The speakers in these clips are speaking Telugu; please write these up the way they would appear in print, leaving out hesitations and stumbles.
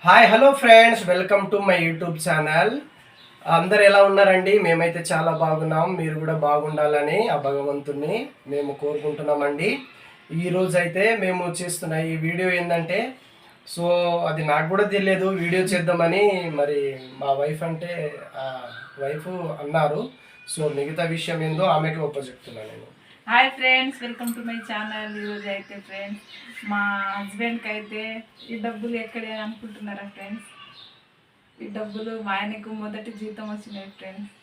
Hi hello friends, welcome to my YouTube channel. అందరు ఎలా ఉన్నారండి? మేమైతే చాలా బాగున్నాం. మీరు కూడా బాగుండాలని ఆ భగవంతుని మేము కోరుకుంటున్నామండి. ఈరోజు అయితే మేము చేస్తున్న ఈ వీడియో ఏంటంటే, సో అది నాకు కూడా తెలియదు వీడియో చేద్దామని. మరి మా వైఫ్ అంటే వైఫ్ అన్నారు. సో మిగతా విషయం ఏందో ఆమెకి ఒప్పచెప్తున్నాను నేను. Hi friends, welcome to my channel. ఈరోజు అయితే ఫ్రెండ్స్ మా హస్బెండ్కి అయితే ఈ డబ్బులు ఎక్కడే అనుకుంటున్నారా ఫ్రెండ్స్? ఈ డబ్బులు మా ఆయనకు మొదటి జీతం వచ్చినాయి ఫ్రెండ్స్.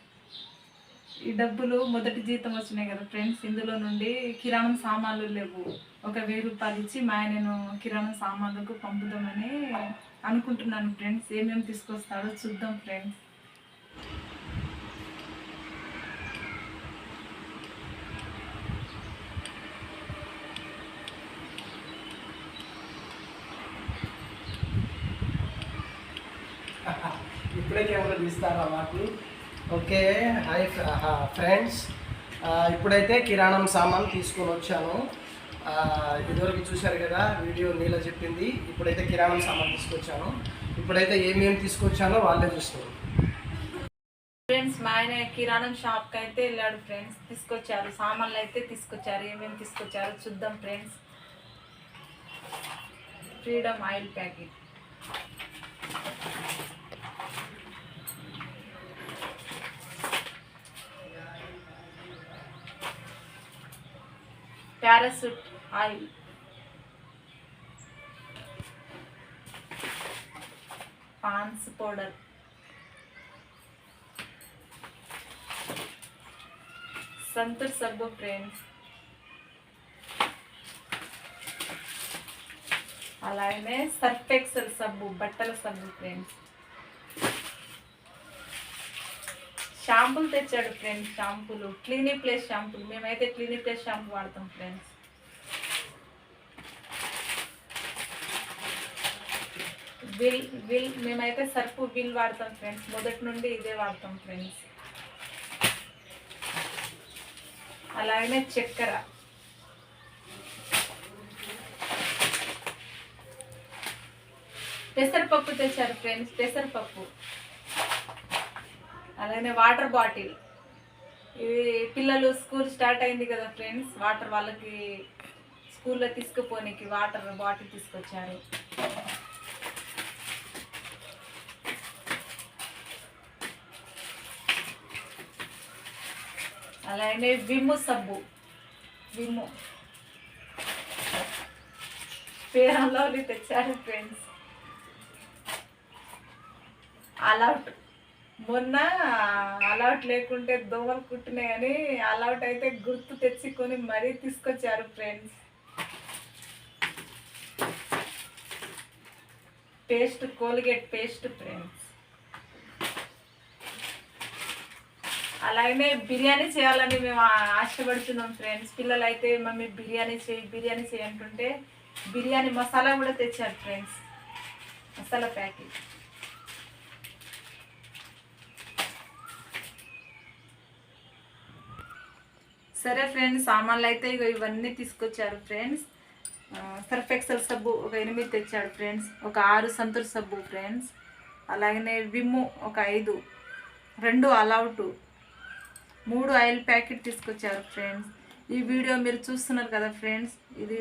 ఈ డబ్బులు మొదటి జీతం వచ్చినాయి కదా ఫ్రెండ్స్. ఇందులో నుండి కిరాణం సామాన్లు లేవు. ఒక 1000 రూపాయలు ఇచ్చి మా ఆయనను కిరాణం సామాన్లకు పంపుదామని అనుకుంటున్నాను ఫ్రెండ్స్. ఏమేమి తీసుకొస్తాడో చూద్దాం ఫ్రెండ్స్. ఇప్పుడే కెమెరా తీస్తారా మాకు? Okay, hi friends. ఇప్పుడైతే కిరాణం సామాన్ తీసుకొని వచ్చాను. ఇదివరకు చూశారు కదా వీడియో, నీళ్ళ చెప్పింది. ఇప్పుడైతే కిరాణం సామాన్ తీసుకొచ్చాను. ఇప్పుడైతే ఏమేమి తీసుకొచ్చానో వాళ్ళే చూస్తారు. ఫ్రెండ్స్ మా ఆయన కిరాణం షాప్కి అయితే వెళ్ళాడు ఫ్రెండ్స్. తీసుకొచ్చారు సామాన్లు అయితే తీసుకొచ్చారు. ఏమేమి తీసుకొచ్చారో చూద్దాం friends. Freedom oil packet, parachute oil, Ponds powder, Santoor సబ్బు ఫ్రెండ్స్, అలాగే సర్ఫ్ ఎక్సెల్ సబ్బు, బట్టల సబ్బు ఫ్రెండ్స్. షాంపూలు తెచ్చాడు ఫ్రెండ్స్. షాంపూలు క్లినిక్ ప్లస్ షాంపూలు. మేమైతే క్లినిక్ ప్లస్ షాంపూ వాడతాం ఫ్రెండ్స్. విల్ మేమైతే సర్ఫ్ విల్ వాడతాం ఫ్రెండ్స్. మొదటి నుండి ఇదే వాడతాం ఫ్రెండ్స్. అలాగే చక్కెర, పెసరపప్పు తెచ్చారు ఫ్రెండ్స్. పెసరపప్పు, అలాగే వాటర్ బాటిల్. ఇవి పిల్లలు స్కూల్ స్టార్ట్ అయింది కదా ఫ్రెండ్స్, వాటర్ వాళ్ళకి స్కూల్లో తీసుకుపోనికి వాటర్ బాటిల్ తీసుకొచ్చారు. అలాగే విమ్ము సబ్బు, విమ్ము పేరంలో తెచ్చారు ఫ్రెండ్స్. అలౌట్, మొన్న అలౌట్ లేకుంటే దోమలు కుట్టినాయి అని అలౌట్ అయితే గుర్తు తెచ్చుకొని మరీ తీసుకొచ్చారు friends. Paste, Colgate paste friends. అలాగే బిర్యానీ చేయాలని మేము ఆశపడుతున్నాం ఫ్రెండ్స్. పిల్లలు అయితే మమ్మీ బిర్యానీ చేయి అంటుంటే బిర్యానీ మసాలా కూడా తెచ్చారు ఫ్రెండ్స్. మసాలా ప్యాకెట్. సరే ఫ్రెండ్స్, సామాన్లు అయితే ఇవన్నీ తీసుకొచ్చారు ఫ్రెండ్స్. సర్ఫ్ ఎక్సెల్ సబ్బు ఒక 8 తెచ్చాడు ఫ్రెండ్స్. ఒక 6 సంతూర్ సబ్బు ఫ్రెండ్స్. అలాగనే విమ్ము ఒక 5, 2 అలౌట్, 3 ఆయిల్ ప్యాకెట్ తీసుకొచ్చారు ఫ్రెండ్స్. ఈ వీడియో మీరు చూస్తున్నారు కదా ఫ్రెండ్స్, ఇది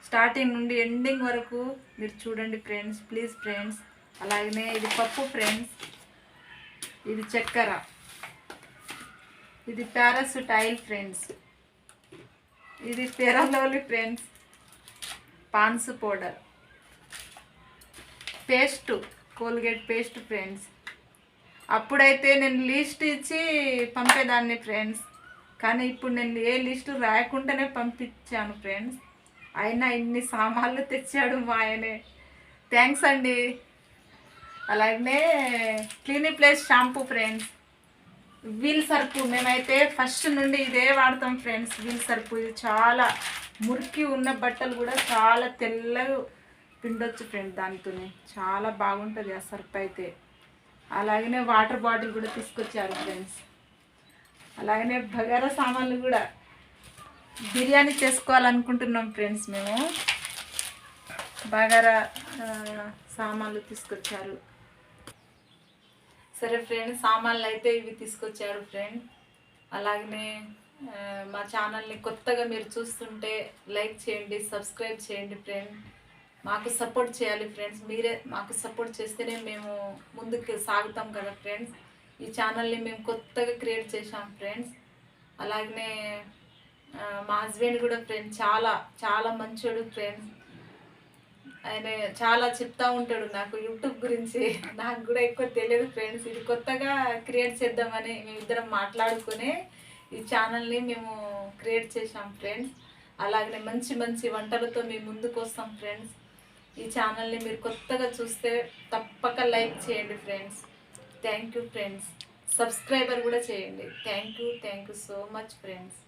స్టార్టింగ్ నుండి ఎండింగ్ వరకు మీరు చూడండి ఫ్రెండ్స్, ప్లీజ్ ఫ్రెండ్స్. అలాగనే ఇది పప్పు ఫ్రెండ్స్. ఇది చక్కెర, ఇది పారాసూట్ ఆయిల్ ఫ్రెండ్స్. ఇది ఫెరలోలి friends. Pond's powder, paste, Colgate paste friends. అప్పుడైతే నేను లిస్ట్ ఇచ్చి పంపేదాన్ని ఫ్రెండ్స్, కానీ ఇప్పుడు నేను ఏ లిస్టు రాయకుండానే పంపించాను ఫ్రెండ్స్. అయినా ఇన్ని సామాన్లు తెచ్చాడు మా ఆయనే. థ్యాంక్స్ అండి. అలాగే Clinic Plus shampoo friends. Wheel surf, మేమైతే ఫస్ట్ నుండి ఇదే వాడతాం ఫ్రెండ్స్. వీల్ సర్పు ఇది చాలా మురికి ఉన్న బట్టలు కూడా చాలా తెల్లగా పిండొచ్చు ఫ్రెండ్స్. దానితోనే చాలా బాగుంటుంది ఆ సర్ప్ అయితే. అలాగనే వాటర్ బాటిల్ కూడా తీసుకొచ్చారు ఫ్రెండ్స్. అలాగనే బగారా సామాన్లు కూడా బిర్యానీ చేసుకోవాలనుకుంటున్నాం ఫ్రెండ్స్ మేము. బగారా సామాన్లు తీసుకొచ్చారు. సరే ఫ్రెండ్స్, సామాన్లు అయితే ఇవి తీసుకొచ్చారు ఫ్రెండ్. అలాగనే మా ఛానల్ని కొత్తగా మీరు చూస్తుంటే లైక్ చేయండి, సబ్స్క్రైబ్ చేయండి ఫ్రెండ్. మాకు సపోర్ట్ చేయాలి ఫ్రెండ్స్. మీరే మాకు సపోర్ట్ చేస్తేనే మేము ముందుకు సాగుతాం కదా ఫ్రెండ్స్. ఈ ఛానల్ని మేము కొత్తగా క్రియేట్ చేసాం ఫ్రెండ్స్. అలాగనే మా హస్బెండ్ కూడా ఫ్రెండ్ చాలా చాలా మంచోడు ఫ్రెండ్స్. ఆయన చాలా చెప్తా ఉంటాడు నాకు యూట్యూబ్ గురించి. నాకు కూడా ఎక్కువ తెలియదు ఫ్రెండ్స్. ఇది కొత్తగా క్రియేట్ చేద్దామని మేమిద్దరం మాట్లాడుకుని ఈ ఛానల్ని మేము క్రియేట్ చేసాం ఫ్రెండ్స్. అలాగనే మంచి మంచి వంటలతో మేము ముందుకు వస్తాం ఫ్రెండ్స్. ఈ ఛానల్ని మీరు కొత్తగా చూస్తే తప్పక లైక్ చేయండి friends. Thank you friends. Subscriber కూడా చేయండి. Thank you so much friends.